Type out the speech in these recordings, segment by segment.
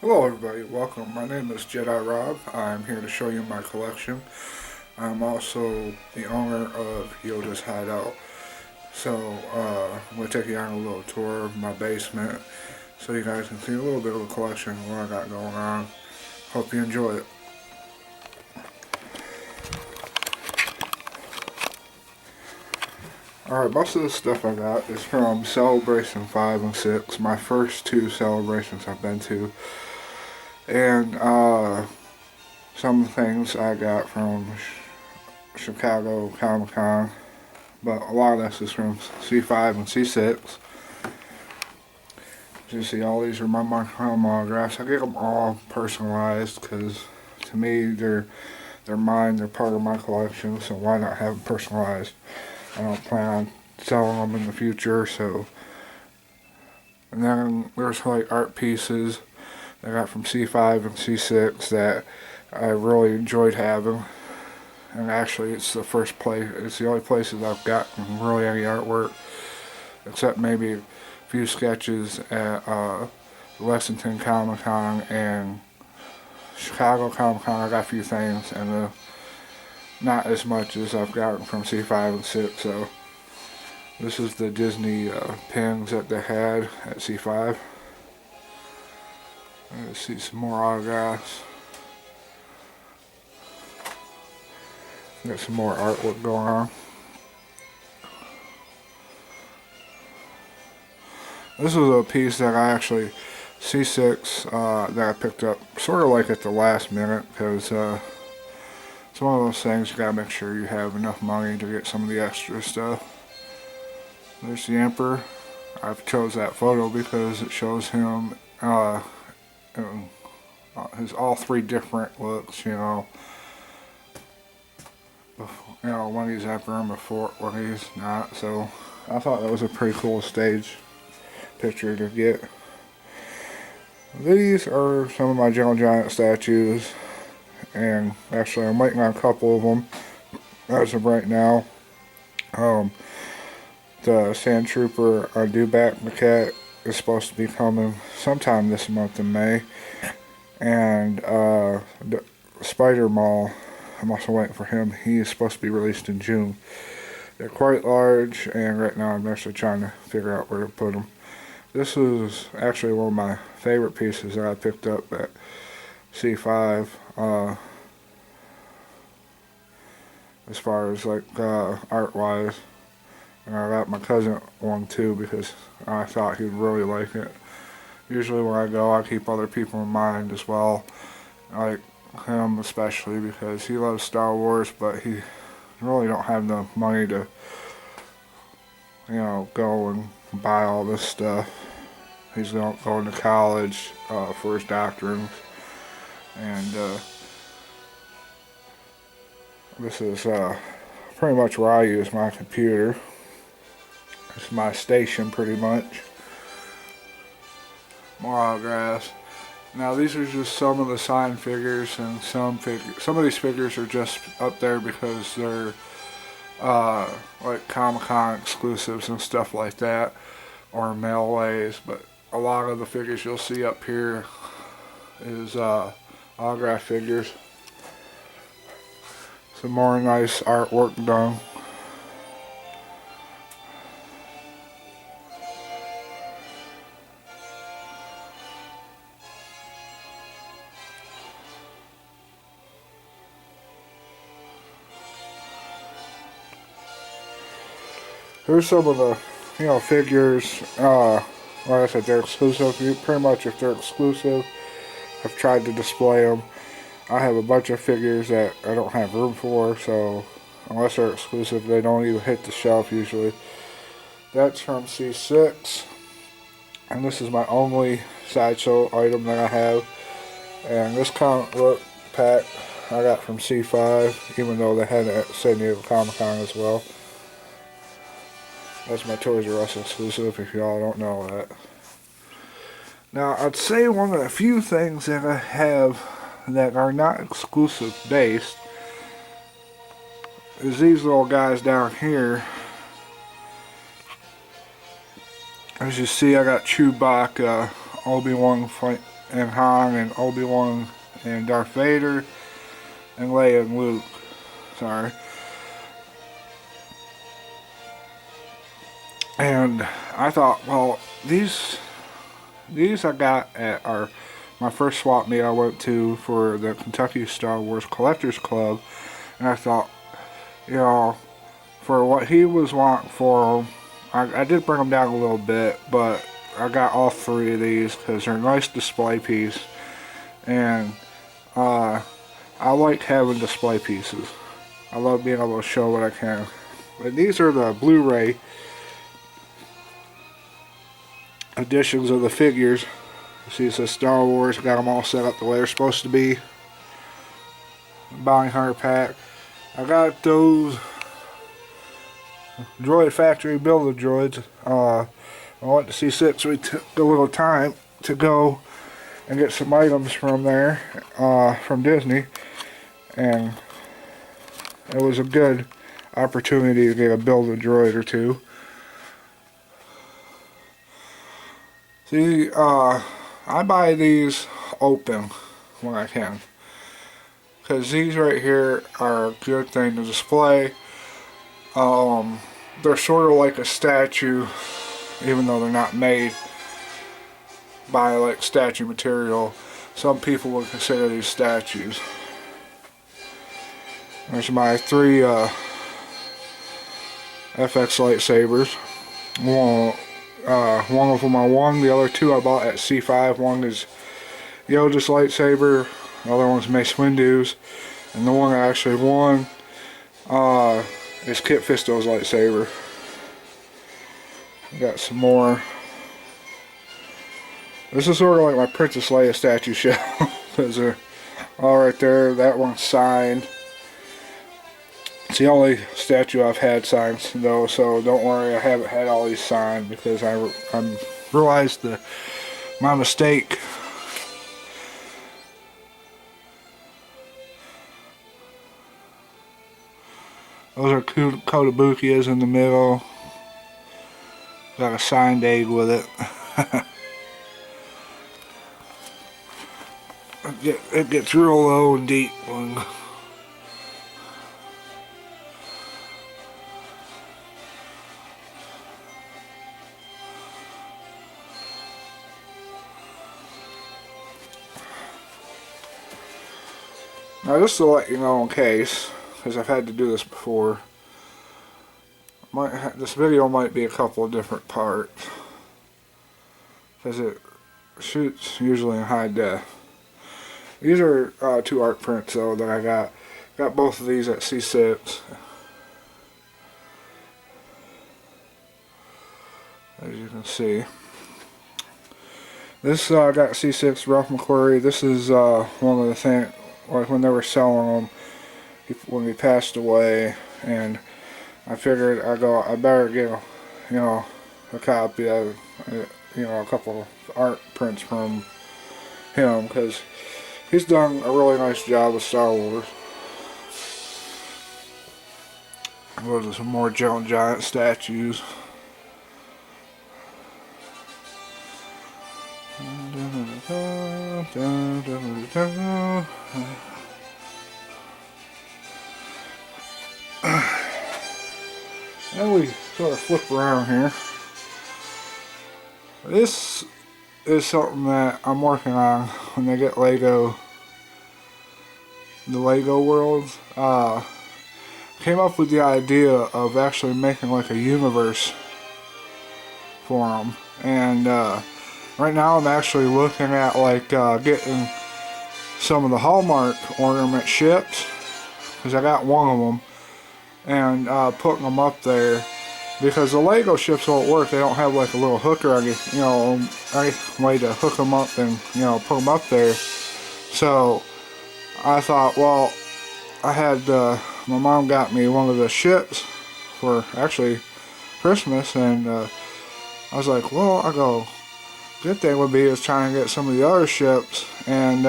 Hello everybody, welcome. My name is Jedirob. I'm here to show you my collection. I'm also the owner of Yoda's Hideout. So I'm going to take you on a little tour of my basement so you guys can see a little bit of the collection of what I got going on. Hope you enjoy it. Alright, most of the stuff I got is from Celebration 5 and 6, my first two celebrations I've been to. And some things I got from Chicago Comic Con, but a lot of this is from C5 and C6. As you see, all these are my home autographs. I get them all personalized because to me they're mine, they're part of my collection, so why not have them personalized? I don't plan on selling them in the future, so. And then there's like art pieces I got from C5 and C6 that I really enjoyed having. And actually, it's the only places I've gotten really any artwork, except maybe a few sketches at Lexington Comic Con and Chicago Comic Con. I got a few things, and not as much as I've gotten from C5 and 6. So this is the Disney pins that they had at C5. Let's see some more autographs. Got some more artwork going on. This was a piece that I actually, C6, that I picked up sort of like at the last minute, because it's one of those things you gotta make sure you have enough money to get some of the extra stuff. There's the Emperor. I've chose that photo because it shows him in his all three different looks, when he's Emperor and before when he's not. So I thought that was a pretty cool stage picture to get. These are some of my Gentle Giant statues, and actually I'm waiting on a couple of them as of right now. The Sand Trooper Dewback maquette is supposed to be coming sometime this month in May, and the Spider Mall, I'm also waiting for him. He is supposed to be released in June. They're quite large, and right now I'm actually trying to figure out where to put them. This is actually one of my favorite pieces that I picked up at C5, as far as like art wise. And I got my cousin one too because I thought he'd really like it. Usually when I go, I keep other people in mind as well. Like him especially because he loves Star Wars, but he really don't have the money to, go and buy all this stuff. He's going to college for his doctorate, and this is pretty much where I use my computer. It's my station, pretty much. More autographs. Now these are just some of the signed figures, and some of these figures are just up there because they're like Comic-Con exclusives and stuff like that, or mailways. But a lot of the figures you'll see up here is autograph figures. Some more nice artwork done. Here's some of the, figures. Like I said, they're exclusive. Pretty much, if they're exclusive, I've tried to display them. I have a bunch of figures that I don't have room for, so unless they're exclusive, they don't even hit the shelf usually. That's from C6, and this is my only sideshow item that I have. And this comic book pack I got from C5, even though they had it at San Diego Comic Con as well. That's my Toys R Us exclusive, if y'all don't know that. Now, I'd say one of the few things that I have that are not exclusive based is these little guys down here. As you see, I got Chewbacca, Obi-Wan and Han and Obi-Wan and Darth Vader and Leia and Luke. Sorry. And I thought, well, these I got at my first swap meet I went to for the Kentucky Star Wars Collectors Club, and I thought, you know, for what he was wanting for them, I did bring them down a little bit, but I got all three of these because they're a nice display piece, and I like having display pieces. I love being able to show what I can. But these are the Blu-ray editions of the figures. You see, it says Star Wars. Got them all set up the way they're supposed to be. Bounty Hunter pack. I got those Droid Factory Build-A-Droids. I went to C6. We took a little time to go and get some items from there, from Disney, and it was a good opportunity to get a Build-A-Droid or two. See, I buy these open when I can, because these right here are a good thing to display. They're sort of like a statue, even though they're not made by like statue material. Some people would consider these statues. There's my three FX lightsabers. One of them I won, the other two I bought at C5. One is Yoda's lightsaber, the other one's Mace Windu's, and the one I actually won is Kit Fisto's lightsaber. Got some more. This is sort of like my Princess Leia statue shell, because they're all right there. That one's signed. It's the only statue I've had signed though, so don't worry, I haven't had all these signed because I realized my mistake. Those are Kotobukias in the middle. Got a signed egg with it. It gets real low and deep when now, just to let you know, in case, because I've had to do this before, this video might be a couple of different parts, because it shoots usually in high def. These are two art prints though that I got both of these at C6. As you can see, this I got at C6, Ralph McQuarrie. This is one of the things, like when they were selling them when he passed away, and I figured I better get a copy of a couple of art prints from him, because he's done a really nice job with Star Wars. Those are some more Gentle Giant statues. And we sort of flip around here. This is something that I'm working on when they get the Lego worlds. Came up with the idea of actually making like a universe for them, and right now I'm actually looking at like getting some of the Hallmark ornament ships, because I got one of them, and putting them up there, because the Lego ships won't work. They don't have like a little hooker or any way to hook them up and put them up there. So I thought, well, I had my mom got me one of the ships for actually Christmas, and I was like, well, good thing would be is trying to get some of the other ships and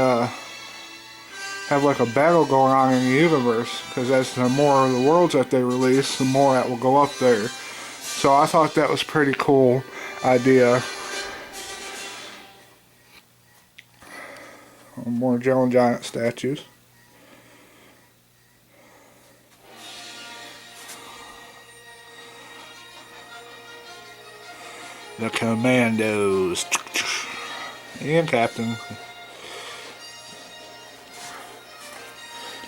have like a battle going on in the universe, because as the more of the worlds that they release, the more that will go up there. So I thought that was a pretty cool idea. More Gentle Giant statues. The Commandos. And Captain.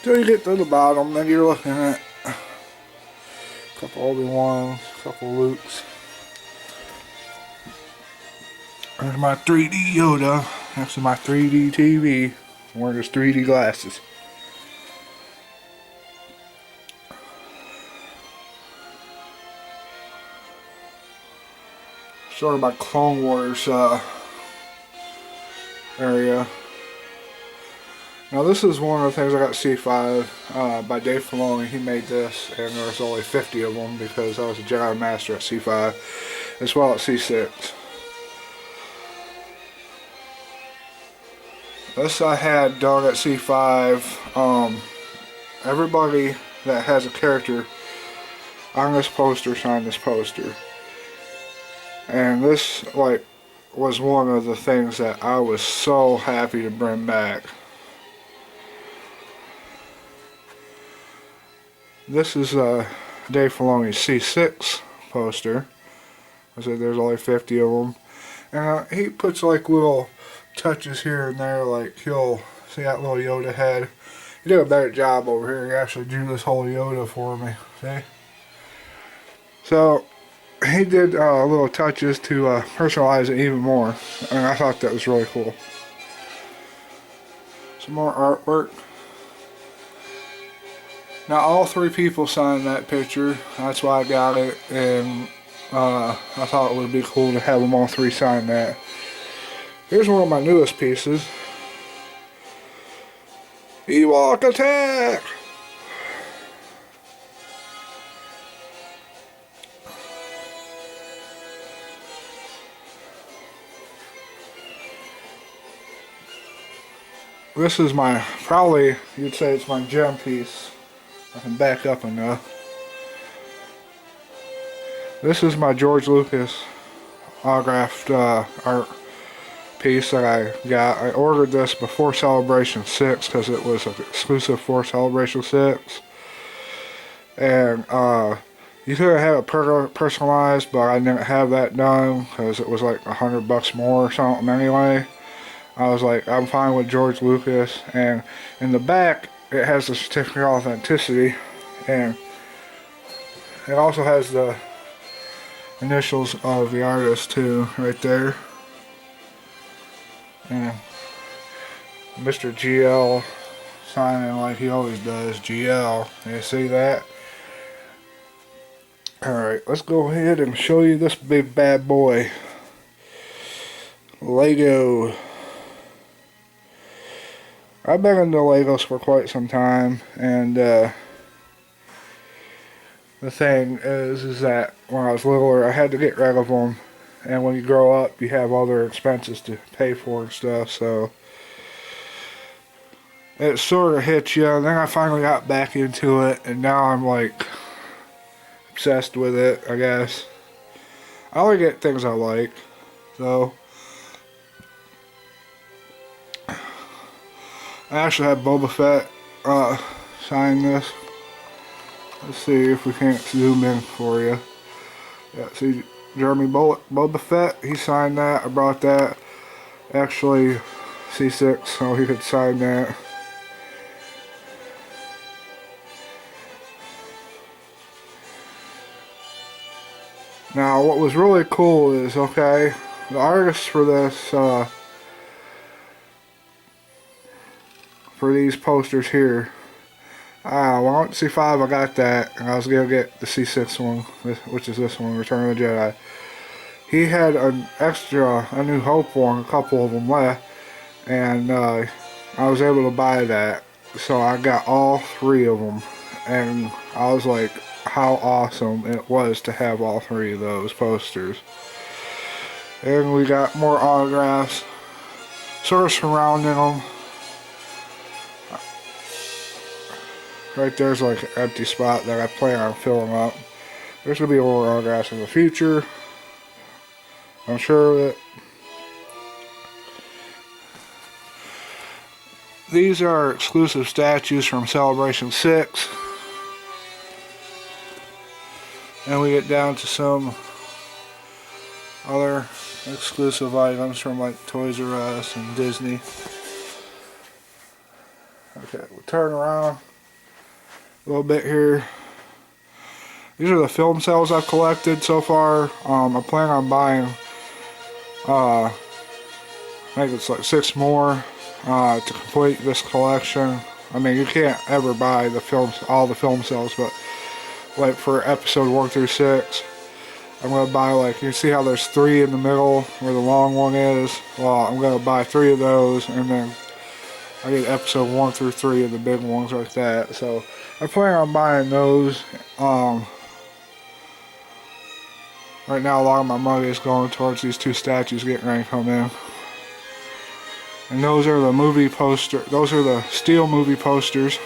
Till you get to the bottom, then you're looking at a couple Obi-Wans, a couple Lukes. There's my 3D Yoda next to my 3D TV. I'm wearing his 3D glasses. Sort of my Clone Wars area. Now this is one of the things I got C5 by Dave Filoni. He made this, and there's only 50 of them because I was a Jedi Master at C5 as well at C6. This I had done at C5. Everybody that has a character on this poster signed this poster. And this was one of the things that I was so happy to bring back. This is Dave Filoni's C6 poster. I said there's only 50 of them. And he puts like little touches here and there, like he'll see that little Yoda head. He did a better job over here. He actually drew this whole Yoda for me. See? So he did little touches to personalize it even more, and I thought that was really cool. Some more artwork. Now all three people signed that picture. That's why I got it, and I thought it would be cool to have them all three sign that. Here's one of my newest pieces. Ewok Attack! This is my, probably you'd say it's my gem piece. I can back up enough. This is my George Lucas autographed art piece that I got. I ordered this before Celebration 6 because it was exclusive for Celebration 6. And you could have it personalized, but I didn't have that done because it was like $100 more or something anyway. I was like, I'm fine with George Lucas. And in the back, it has the certificate of authenticity, and it also has the initials of the artist too, right there. And Mr. GL signing like he always does, GL. You see that? Alright, let's go ahead and show you this big bad boy. Lego. I've been into Legos for quite some time, and the thing is that when I was littler, I had to get rid of them, and when you grow up, you have other expenses to pay for and stuff, so it sort of hits you, and then I finally got back into it, and now I'm like obsessed with it, I guess. I only get things I like, so I actually had Boba Fett sign this. Let's see if we can't zoom in for you. Yeah, see Jeremy Boba Fett, he signed that. I brought that. Actually, C6, so he could sign that. Now, what was really cool is, okay, the artist for this, for these posters here. Well, on C5 I got that, and I was going to get the C6 one, which is this one, Return of the Jedi. He had an extra A New Hope one, a couple of them left, and I was able to buy that. So I got all three of them, and I was like, how awesome it was to have all three of those posters. And we got more autographs sort of surrounding them. Right there's like an empty spot that I plan on filling up. There's going to be more autographs in the future, I'm sure of it. these are exclusive statues from Celebration 6. And we get down to some other exclusive items from like Toys R Us and Disney. Okay, we'll turn around a little bit here. These are the film cells I've collected so far. I plan on buying, I think it's like 6 more to complete this collection. I mean, you can't ever buy the films, all the film cells, but like for episode 1 through 6, I'm gonna buy, like, you see how there's 3 in the middle where the long one is? Well, I'm gonna buy 3 of those, and then I get episode 1 through 3 of the big ones like that. So I plan on buying those. Right now, a lot of my money is going towards these 2 statues getting ready to come in. And those are the movie poster. Those are the steel movie posters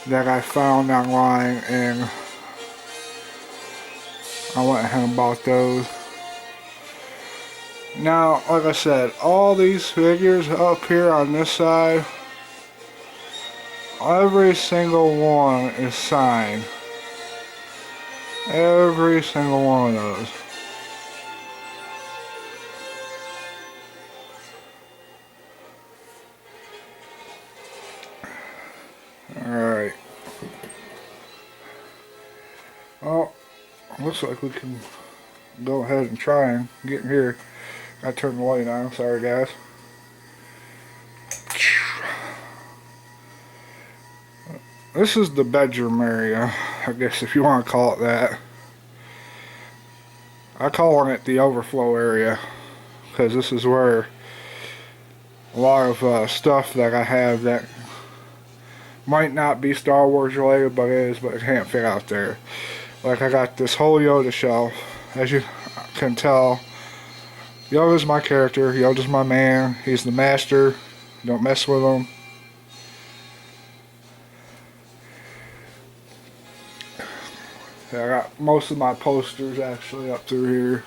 that I found online, and I went ahead and bought those. Now, like I said, all these figures up here on this side, every single one is signed. Every single one of those. Alright. Well, looks like we can go ahead and try and get in here. I turned the light on, sorry guys. This is the bedroom area, I guess, if you want to call it that. I call it the Overflow area, because this is where a lot of stuff that I have that might not be Star Wars related, but it can't fit out there. Like, I got this whole Yoda shelf. As you can tell, Yoda's my character, Yoda's my man, he's the master, don't mess with him. I got most of my posters actually up through here.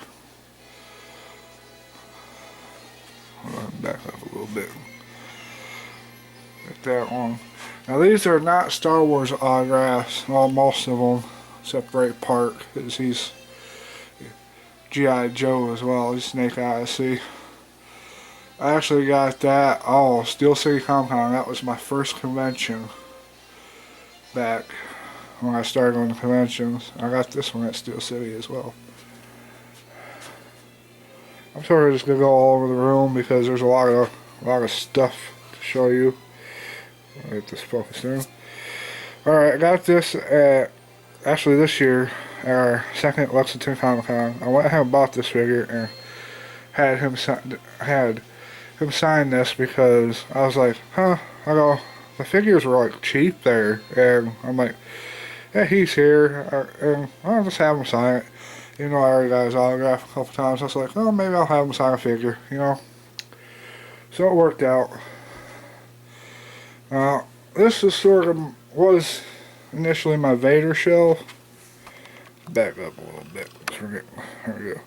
Back up a little bit. Get that one. Now these are not Star Wars autographs, well, most of them, except Ray Park, because he's G.I. Joe as well, he's Snake Eyes, see. I actually got that, Steel City Comic Con, that was my first convention back when I started going to conventions. I got this one at Steel City as well. I'm sort of just gonna go all over the room because there's a lot of stuff to show you. I'll get this focused in. Alright, I got this at, actually this year, at our second Lexington Comic Con. I went ahead and bought this figure and had him sign this because I was like, I go, the figures were like cheap there, and I'm like, yeah, he's here, and I'll just have him sign it. Even though I already got his autograph a couple times, I was like, oh, maybe I'll have him sign a figure, you know. So it worked out. This is was initially my Vader shelf. Back up a little bit. There we go.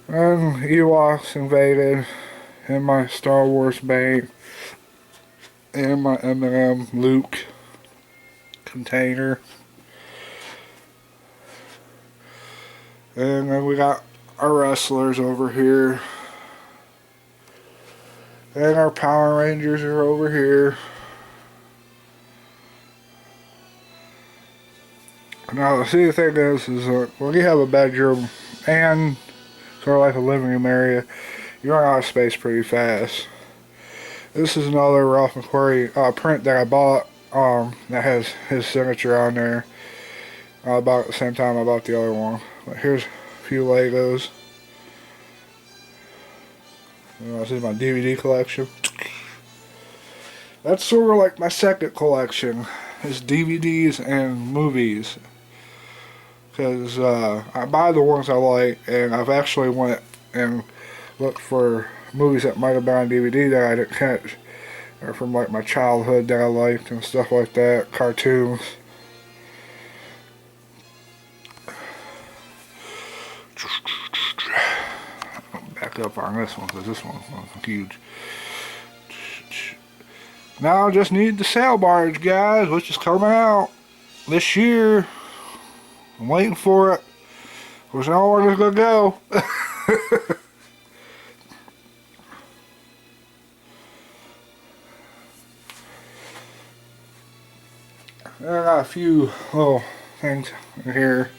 And Ewoks invaded, and my Star Wars bank, and my M&M Luke container. And then we got our wrestlers over here. And our Power Rangers are over here. Now, see, the thing is when you have a bedroom and sort of like a living room area, you run out of space pretty fast. This is another Ralph McQuarrie print that I bought that has his signature on there. About at the same time I bought the other one. But here's a few Legos. This is my DVD collection. That's sort of like my second collection, is DVDs and movies. Because I buy the ones I like, and I've actually went and looked for movies that might have been on DVD that I didn't catch, or from like my childhood that I liked and stuff like that, cartoons. I'll back up on this one because this one's huge. Now I just need the sail barge, guys, which is coming out this year. I'm waiting for it. Of course, I know where it's gonna go. I got a few little things in here.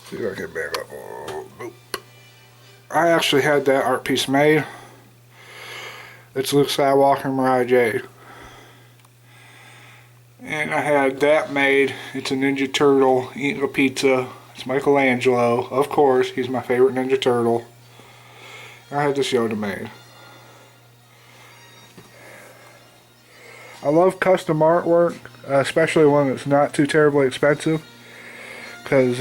See if I can back up. Oh, nope. I actually had that art piece made. It's Luke Skywalker and Mariah Jade. And I had that made. It's a Ninja Turtle eating a pizza. It's Michelangelo, of course. He's my favorite Ninja Turtle. I had this Yoda made. I love custom artwork, especially when it's not too terribly expensive, because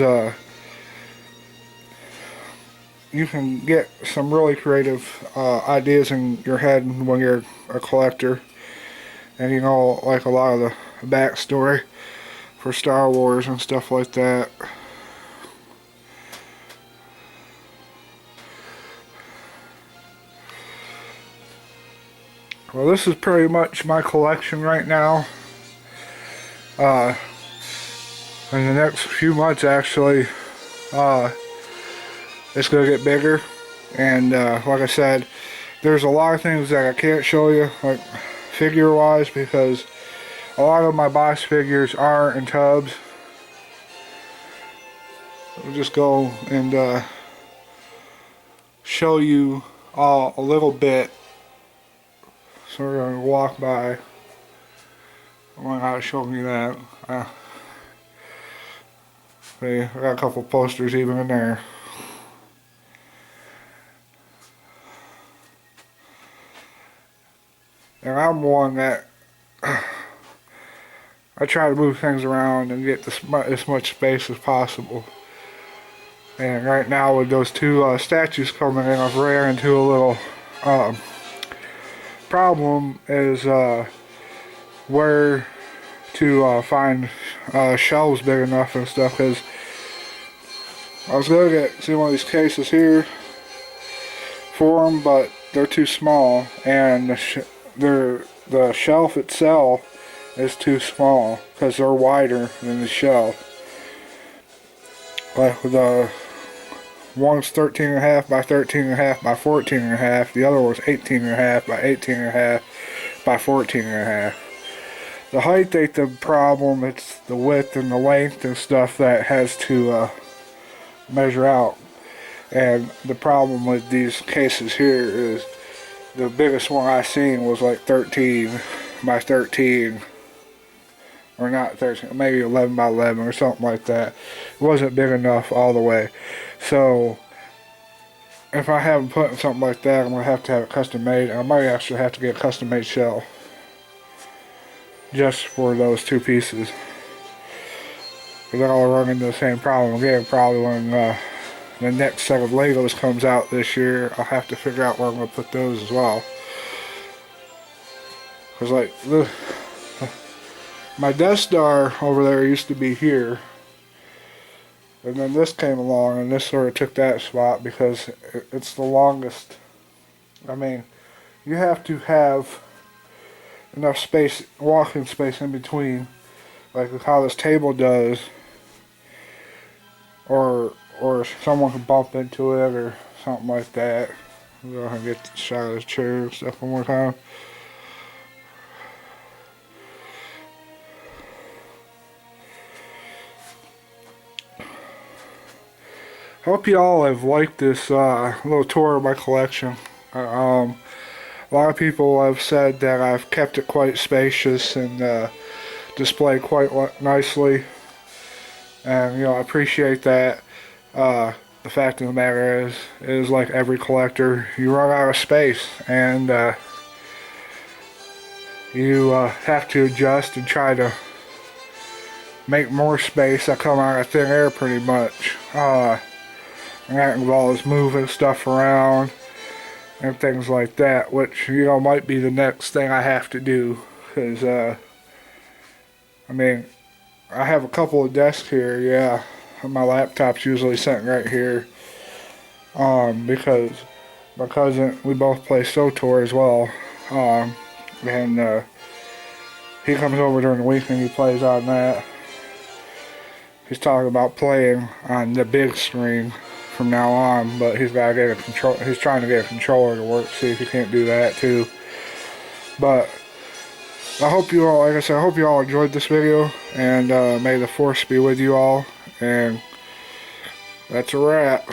you can get some really creative ideas in your head when you're a collector, and you know, like a lot of the backstory for Star Wars and stuff like that. Well, this is pretty much my collection right now. In the next few months, actually, it's going to get bigger. And like I said, there's a lot of things that I can't show you, like figure-wise, because a lot of my box figures are in tubs. We'll just go and show you a little bit. So we're going to walk by. I'm not showing you that. See, I got a couple posters even in there. And I'm one that I try to move things around and get as much space as possible. And right now with those two statues coming in, I've ran into a little problem is where to find shelves big enough and stuff, because I was going to see one of these cases here for them, but they're too small, and the shelf itself is too small because they're wider than the shelf. Like the one's 13.5 by 13.5 by 14.5. The other one's 18.5 by 18.5 by 14.5. The height ain't the problem, it's the width and the length and stuff that has to measure out. And the problem with these cases here is the biggest one I seen was like 13 by 13. Or not 13, maybe 11 by 11 or something like that. It wasn't big enough all the way. So, if I haven't put in something like that, I'm going to have it custom made. I might actually have to get a custom made shelf. Just for those two pieces. Because then I'll run into the same problem again, probably when the next set of Legos comes out this year. I'll have to figure out where I'm going to put those as well. Because like, my Death Star over there used to be here. And then this came along and this sort of took that spot because it's the longest. I mean, you have to have enough space, walking space in between, like how this table does, or someone could bump into it or something like that. I'll go ahead and get the shot of the chair and stuff one more time. Hope you all have liked this little tour of my collection. A lot of people have said that I've kept it quite spacious and displayed quite nicely, and you know, I appreciate that. The fact of the matter is like every collector, you run out of space, and you have to adjust and try to make more space that come out of thin air, pretty much. And that involves moving stuff around and things like that, which, you know, might be the next thing I have to do, because I mean, I have a couple of desks here, yeah. My laptop's usually sitting right here. because my cousin, we both play SOTOR as well, and he comes over during the week and he plays on that. He's talking about playing on the big screen from now on, but he's got to get a control. He's trying to get a controller to work. See if he can't do that too. But I hope you all, like I said, I hope you all enjoyed this video, and may the force be with you all. And that's a wrap.